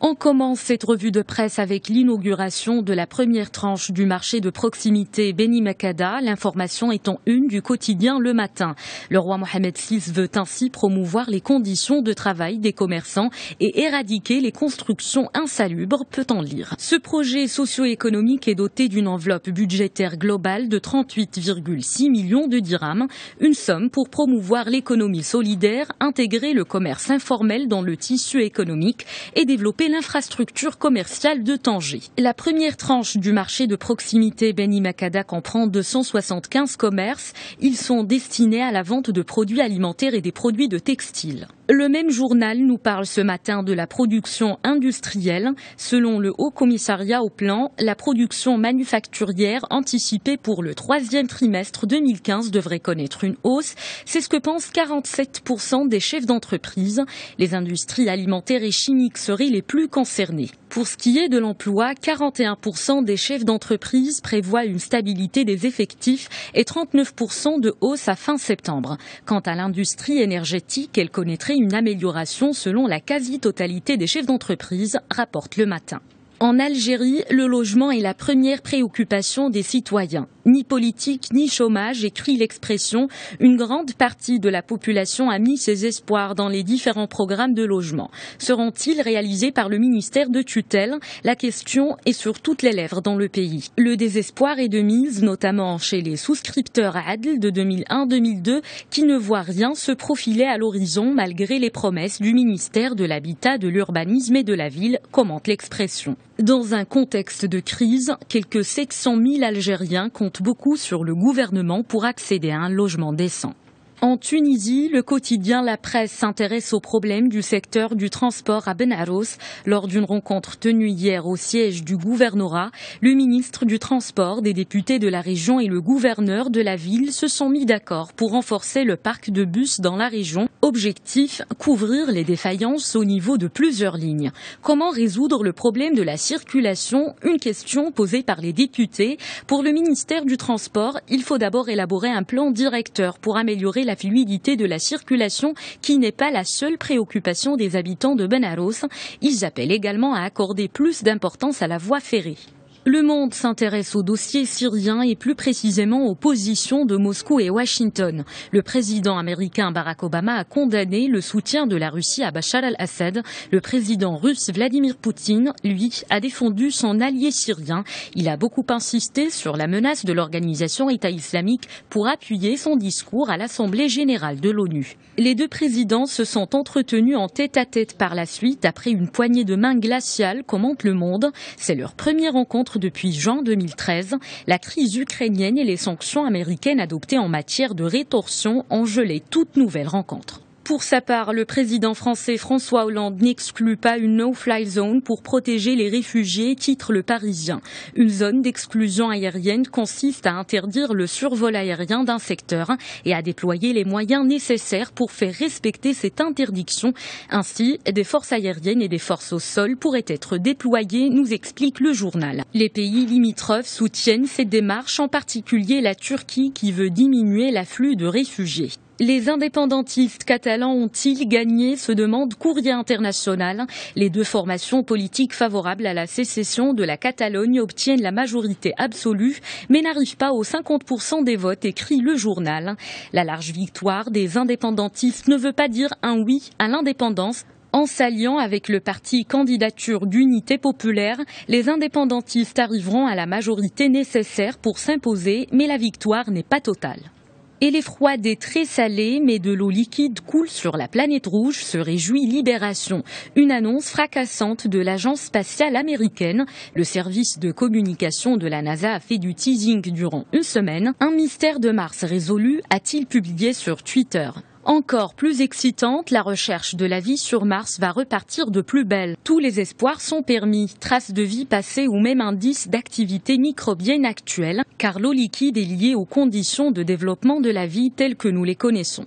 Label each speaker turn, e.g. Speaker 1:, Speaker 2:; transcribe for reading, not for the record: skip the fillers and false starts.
Speaker 1: On commence cette revue de presse avec l'inauguration de la première tranche du marché de proximité Beni Makada. L'information est en une du quotidien Le Matin. Le roi Mohamed VI veut ainsi promouvoir les conditions de travail des commerçants et éradiquer les constructions insalubres, peut-on lire. Ce projet socio-économique est doté d'une enveloppe budgétaire globale de 38,6 millions de dirhams, une somme pour promouvoir l'économie solidaire, intégrer le commerce informel dans le tissu économique et développer l'infrastructure commerciale de Tanger. La première tranche du marché de proximité Beni Makada comprend 275 commerces. Ils sont destinés à la vente de produits alimentaires et des produits de textile. Le même journal nous parle ce matin de la production industrielle. Selon le Haut Commissariat au Plan, la production manufacturière anticipée pour le troisième trimestre 2015 devrait connaître une hausse. C'est ce que pensent 47% des chefs d'entreprise. Les industries alimentaires et chimiques seraient les plus concernés. Pour ce qui est de l'emploi, 41% des chefs d'entreprise prévoient une stabilité des effectifs et 39% de hausse à fin septembre. Quant à l'industrie énergétique, elle connaîtrait une amélioration selon la quasi-totalité des chefs d'entreprise, rapporte Le Matin. En Algérie, le logement est la première préoccupation des citoyens. Ni politique, ni chômage, écrit l'Expression. Une grande partie de la population a mis ses espoirs dans les différents programmes de logement. Seront-ils réalisés par le ministère de tutelle? La question est sur toutes les lèvres dans le pays. Le désespoir est de mise, notamment chez les souscripteurs ADL de 2001-2002, qui ne voient rien se profiler à l'horizon malgré les promesses du ministère de l'Habitat, de l'Urbanisme et de la Ville, commente l'Expression. Dans un contexte de crise, quelques 700 000 Algériens comptent beaucoup sur le gouvernement pour accéder à un logement décent. En Tunisie, le quotidien La Presse s'intéresse aux problèmes du secteur du transport à Ben Arous. Lors d'une rencontre tenue hier au siège du gouvernorat, le ministre du Transport, des députés de la région et le gouverneur de la ville se sont mis d'accord pour renforcer le parc de bus dans la région. Objectif, couvrir les défaillances au niveau de plusieurs lignes. Comment résoudre le problème de la circulation? Une question posée par les députés. Pour le ministère du Transport, il faut d'abord élaborer un plan directeur pour améliorer la fluidité de la circulation qui n'est pas la seule préoccupation des habitants de Ben Arous. Ils appellent également à accorder plus d'importance à la voie ferrée. Le Monde s'intéresse au dossier syrien et plus précisément aux positions de Moscou et Washington. Le président américain Barack Obama a condamné le soutien de la Russie à Bachar al-Assad. Le président russe Vladimir Poutine, lui, a défendu son allié syrien. Il a beaucoup insisté sur la menace de l'organisation État islamique pour appuyer son discours à l'Assemblée générale de l'ONU. Les deux présidents se sont entretenus en tête-à-tête par la suite après une poignée de main glaciale, commente Le Monde. C'est leur première rencontre depuis juin 2013. La crise ukrainienne et les sanctions américaines adoptées en matière de rétorsion ont gelé toute nouvelle rencontre. Pour sa part, le président français François Hollande n'exclut pas une no-fly zone pour protéger les réfugiés, titre Le Parisien. Une zone d'exclusion aérienne consiste à interdire le survol aérien d'un secteur et à déployer les moyens nécessaires pour faire respecter cette interdiction. Ainsi, des forces aériennes et des forces au sol pourraient être déployées, nous explique le journal. Les pays limitrophes soutiennent cette démarche, en particulier la Turquie qui veut diminuer l'afflux de réfugiés. Les indépendantistes catalans ont-ils gagné, se demande Courrier International. Les deux formations politiques favorables à la sécession de la Catalogne obtiennent la majorité absolue, mais n'arrivent pas aux 50% des votes, écrit le journal. La large victoire des indépendantistes ne veut pas dire un oui à l'indépendance. En s'alliant avec le parti Candidature d'Unité Populaire, les indépendantistes arriveront à la majorité nécessaire pour s'imposer, mais la victoire n'est pas totale. Et les froides et très salées, mais de l'eau liquide coule sur la planète rouge, se réjouit Libération. Une annonce fracassante de l'agence spatiale américaine. Le service de communication de la NASA a fait du teasing durant une semaine. Un mystère de Mars résolu, a-t-il publié sur Twitter. Encore plus excitante, la recherche de la vie sur Mars va repartir de plus belle. Tous les espoirs sont permis, traces de vie passée ou même indices d'activité microbienne actuelle, car l'eau liquide est liée aux conditions de développement de la vie telles que nous les connaissons.